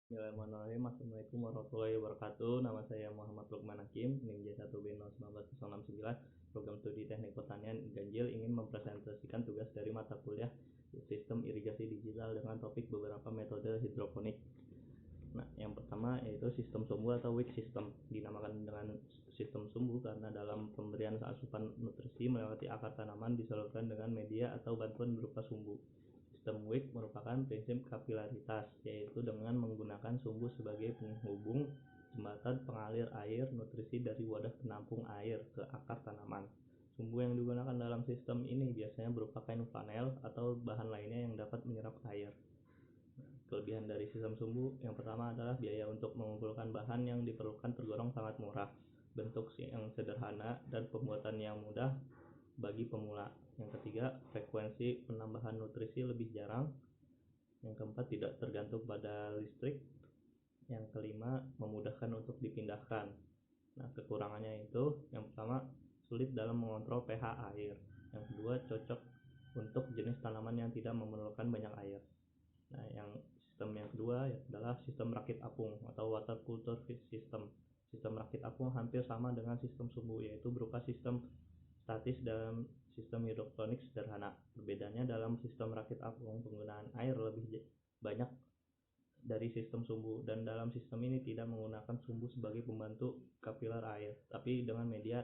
Bismillahirrahmanirrahim. Assalamualaikum warahmatullahi wabarakatuh. Nama saya Muhammad Lukman Hakim, NIM J1B01969, Program Studi Teknik Pertanian Ganjil ingin mempresentasikan tugas dari mata kuliah Sistem Irigasi Digital dengan topik beberapa metode hidroponik. Nah, yang pertama yaitu sistem sumbu atau weak system. Dinamakan dengan sistem sumbu karena dalam pemberian asupan nutrisi melewati akar tanaman disalurkan dengan media atau bantuan berupa sumbu. Sistem weak merupakan prinsip kapilaritas, yaitu dengan menggunakan sumbu sebagai penghubung jembatan pengalir air nutrisi dari wadah penampung air ke akar tanaman. Sumbu yang digunakan dalam sistem ini biasanya berupa kain flanel atau bahan lainnya yang dapat menyerap air. Kelebihan dari sistem sumbu yang pertama adalah biaya untuk mengumpulkan bahan yang diperlukan tergolong sangat murah, bentuk yang sederhana, dan pembuatan yang mudah bagi pemula. Yang ketiga, frekuensi penambahan nutrisi lebih jarang. Yang keempat, tidak tergantung pada listrik. Yang kelima, memudahkan untuk dipindahkan. Nah, kekurangannya itu yang pertama, sulit dalam mengontrol pH air. Yang kedua, cocok untuk jenis tanaman yang tidak memerlukan banyak air. Nah, sistem yang kedua adalah sistem rakit apung atau water culture system. Sistem rakit apung hampir sama dengan sistem sumbu, yaitu berupa sistem statis dalam sistem hidroponik sederhana. Perbedaannya dalam sistem rakit apung penggunaan air lebih banyak dari sistem sumbu, dan dalam sistem ini tidak menggunakan sumbu sebagai pembantu kapiler air, tapi dengan media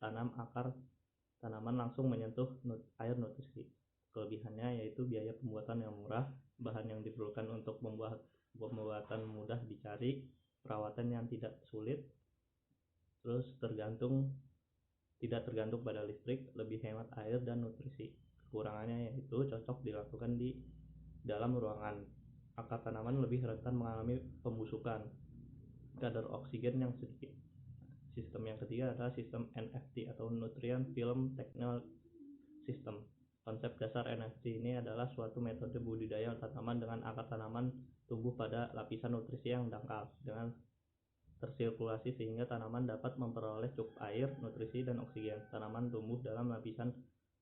tanam akar tanaman langsung menyentuh air nutrisi. Kelebihannya yaitu biaya pembuatan yang murah, bahan yang diperlukan untuk pembuatan mudah dicari, perawatan yang tidak sulit, terus tidak tergantung pada listrik, lebih hemat air dan nutrisi. Kekurangannya yaitu cocok dilakukan di dalam ruangan. Akar tanaman lebih rentan mengalami pembusukan, kadar oksigen yang sedikit. Sistem yang ketiga adalah sistem NFT atau Nutrient Film Technology System. Konsep dasar NFT ini adalah suatu metode budidaya tanaman dengan akar tanaman tumbuh pada lapisan nutrisi yang dangkal dengan tersirkulasi sehingga tanaman dapat memperoleh cukup air, nutrisi, dan oksigen. Tanaman tumbuh dalam lapisan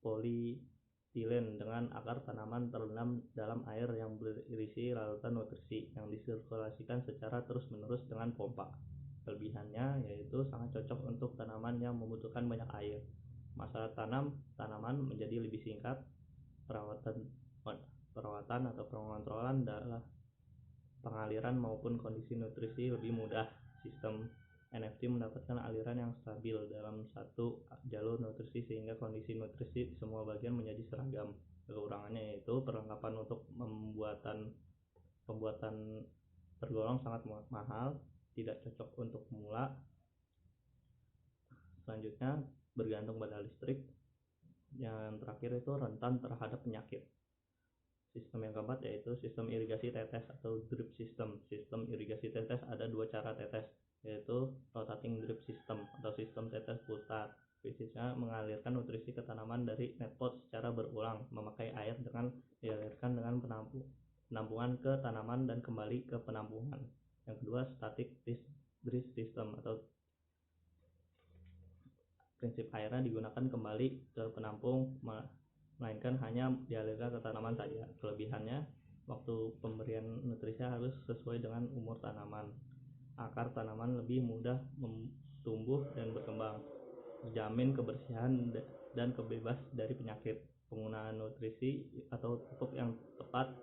polietilen dengan akar tanaman terendam dalam air yang berisi larutan nutrisi yang disirkulasikan secara terus-menerus dengan pompa. Kelebihannya yaitu sangat cocok untuk tanaman yang membutuhkan banyak air. Masa tanaman menjadi lebih singkat. Perawatan atau pengontrolan adalah pengaliran maupun kondisi nutrisi lebih mudah. Sistem NFT mendapatkan aliran yang stabil dalam satu jalur nutrisi sehingga kondisi nutrisi di semua bagian menjadi seragam. Kekurangannya yaitu perlengkapan untuk pembuatan tergolong sangat mahal, tidak cocok untuk pemula. Selanjutnya, bergantung pada listrik. Yang terakhir itu rentan terhadap penyakit. Sistem yang keempat yaitu sistem irigasi tetes atau drip system. Sistem irigasi tetes ada dua cara tetes, yaitu rotating drip system atau sistem tetes putar. Prinsipnya mengalirkan nutrisi ke tanaman dari netpot secara berulang, memakai air dengan dialirkan dengan penampungan ke tanaman dan kembali ke penampungan. Yang kedua, static drip system atau prinsip airnya digunakan kembali ke penampung, melainkan hanya dialirkan ke tanaman saja. Kelebihannya, waktu pemberian nutrisi harus sesuai dengan umur tanaman. Akar tanaman lebih mudah tumbuh dan berkembang, terjamin kebersihan dan kebebas dari penyakit. Penggunaan nutrisi atau pupuk yang tepat.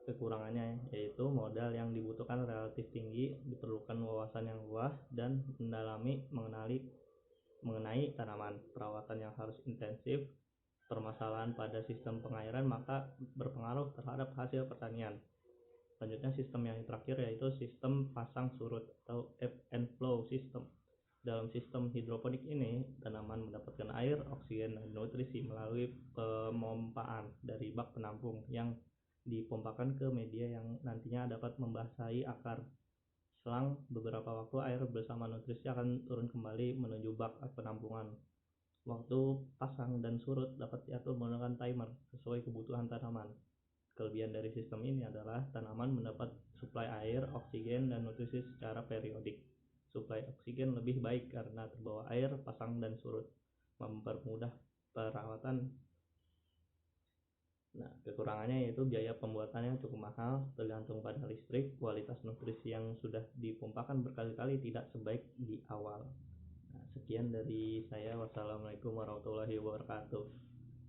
Kekurangannya yaitu modal yang dibutuhkan relatif tinggi, diperlukan wawasan yang luas dan mengenai tanaman, perawatan yang harus intensif, permasalahan pada sistem pengairan maka berpengaruh terhadap hasil pertanian. Selanjutnya, sistem yang terakhir yaitu sistem pasang surut atau ebb and flow system. Dalam sistem hidroponik ini, tanaman mendapatkan air, oksigen, dan nutrisi melalui pemompaan dari bak penampung yang dipompakan ke media yang nantinya dapat membasahi akar. Selang beberapa waktu, air bersama nutrisi akan turun kembali menuju bak penampungan. Waktu pasang dan surut dapat diatur menggunakan timer sesuai kebutuhan tanaman. Kelebihan dari sistem ini adalah tanaman mendapat suplai air, oksigen, dan nutrisi secara periodik. Suplai oksigen lebih baik karena terbawa air, pasang, dan surut, mempermudah perawatan Nah, kekurangannya yaitu biaya pembuatannya cukup mahal, tergantung pada listrik, kualitas nutrisi yang sudah dipompakan berkali-kali tidak sebaik di awal. Nah, sekian dari saya. Wassalamualaikum warahmatullahi wabarakatuh.